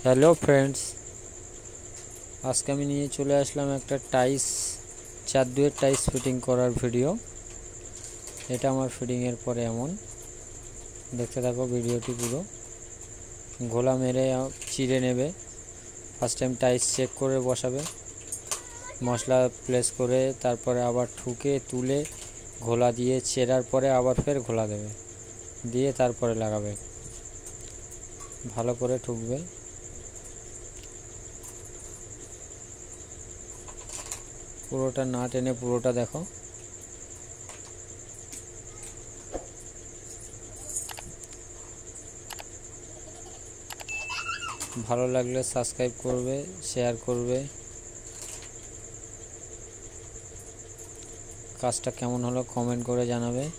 Hello friends, आज के निये चले आसलाम एक टाइल्स चार दुएर टाइल्स फिटिंग करार भिडियो। एटा आमार फिटिंगेर परे एमन देखते थाको भिडियोटी पुरो। घोला मेरे चिरे नेबे, फार्स्ट टाइम टाइल्स चेक करे बसाबे, मशला प्लेस करे तारपरे आबार ठुके तुले घोला दिए चेरार परे आबार फेर घोला देबे, दिए तारपरे लागाबे, भालो करे ठुकबे। पुरोटा ना टेने पुरोटा देखो। भालो लागले सबस्क्राइब करबे, शेयर करबे। काजटा केमन हलो कमेंट करे जानाबे।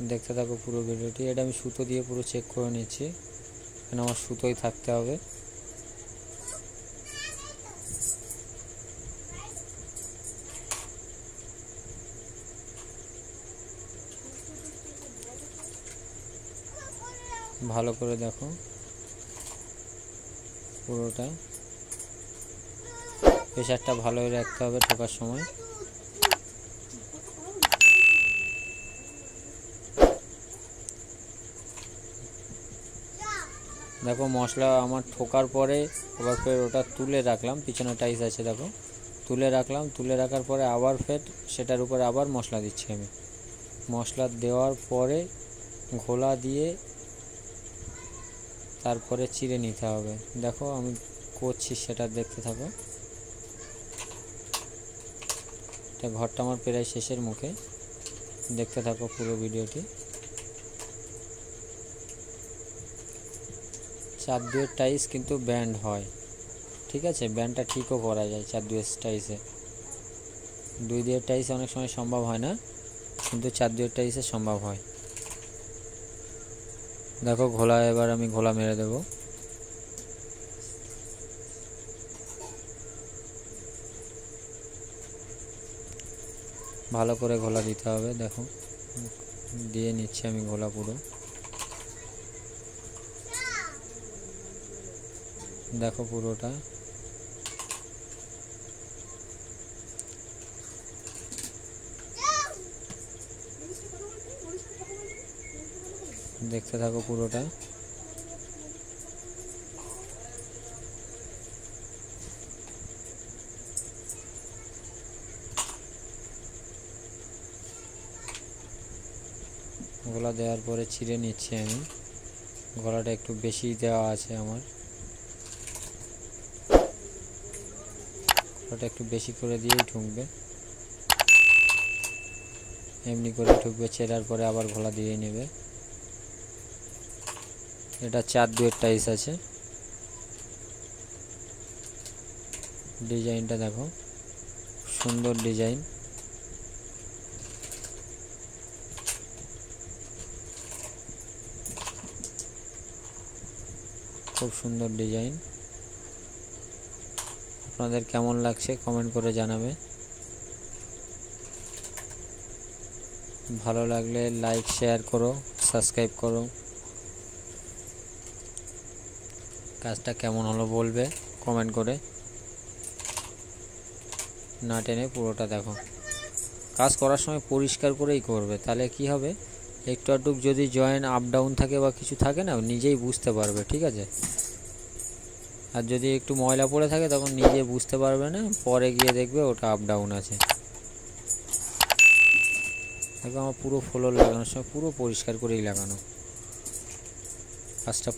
देखते थाको पुरो भिडियोटी। एटा आमि सुतो दिए पुरो चेक करे निচ্ছি, কারণ আমার সুতোই থাকতে হবে। ভালো করে দেখো পুরোটা। প্রেসারটা ভালোই রাখতে হবে ঠোকার সময়। देखो मशला आमार ठोकार परे आबार फिर ओटा तुले राखलाम, पिछने टाइल्स आछे देखो, तुले राखलाम, तुले राखार परे आबार फिर सेटार ऊपर आबार मशला दिচ্ছি आमि। मशला देওয়ার परे घोला दिए तारपरे चिरे निते होबे। देखो आमि करछि सेटा देखते थाको। এটা ঘরটা আমার প্রায় শেষের মুখে, দেখতে থাকো পুরো ভিডিওটি। চার দুয়ের টাইলস কিন্তু ব্যান্ড হয়, ঠিক আছে, ব্যান্ডটা ঠিকও করা যায় চার দুয়ের টাইলসে। দুই দুয়ের টাইলসে অনেক সময় সম্ভব হয় না, কিন্তু চার দুয়ের টাইলসে সম্ভব হয়। দেখো ঘোলা, এবার আমি ঘোলা মেরে দেব। ভালো করে ঘোলা দিতে হবে। দেখো দিয়ে নিচ্ছি আমি ঘোলা পুরো। দেখো পুরোটা দেখতে থাকো পুরোটা। গলা দেওয়ার পরে ছিঁড়ে নিচ্ছি আমি। গলাটা একটু বেশি দেওয়া আছে আমার, গলাটা একটু বেশি করে দিয়েই ঠুকবে। এমনি করে ঠুকবে, চেরার পরে আবার গলা দিয়ে নেবে। এটা চার দুয়ের টাইলস আছে। ডিজাইনটা দেখো, সুন্দর ডিজাইন। খুব সুন্দর ডিজাইন। আপনাদের কেমন লাগছে কমেন্ট করে জানাবে। ভালো লাগলে লাইক শেয়ার করো, সাবস্ক্রাইব করো। কাজটা কেমন হলো বলবে কমেন্ট করে। না টেনে পুরোটা দেখো। কাজ করার সময় পরিষ্কার করেই করবে, তাহলে কি হবে, একটু আধটু যদি জয়েন্ট আপ ডাউন থাকে বা কিছু থাকে না, নিজেই বুঝতে পারবে, ঠিক আছে। আর যদি একটু ময়লা পড়ে থাকে তখন নিজে বুঝতে পারবে না, পরে গিয়ে দেখবে ওটা আপ ডাউন আছে। দেখো আমার পুরো ফ্লোর লাগানোর সময় পুরো পরিষ্কার করেই লাগানো। কাজটা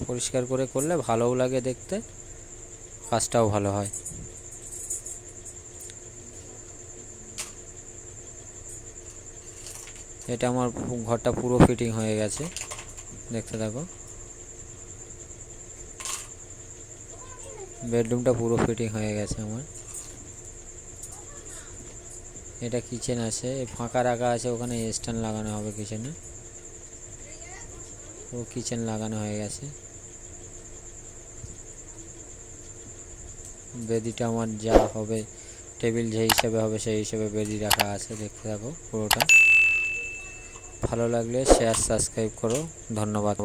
পরিষ্কার করে করলে ভালোও লাগে দেখতে, কাজটাও ভালো হয়। এটা আমার ঘরটা পুরো ফিটিং হয়ে গেছে, দেখতে থাকো। বেডরুমটা পুরো ফিটিং হয়ে গেছে আমার। এটা কিচেন আছে, ফাঁকা রাখা আছে, ওখানে স্ট্যান্ড লাগানো হবে কিচেনে। ও কিচেন লাগানো হয়ে গেছে। বেদিটা আমার যা হবে, টেবিল যে হিসাবে হবে সেই হিসাবে বেদি রাখা আছে, দেখতে থাকো পুরোটা। ভালো লাগলে শেয়ার সাবস্ক্রাইব করো। ধন্যবাদ।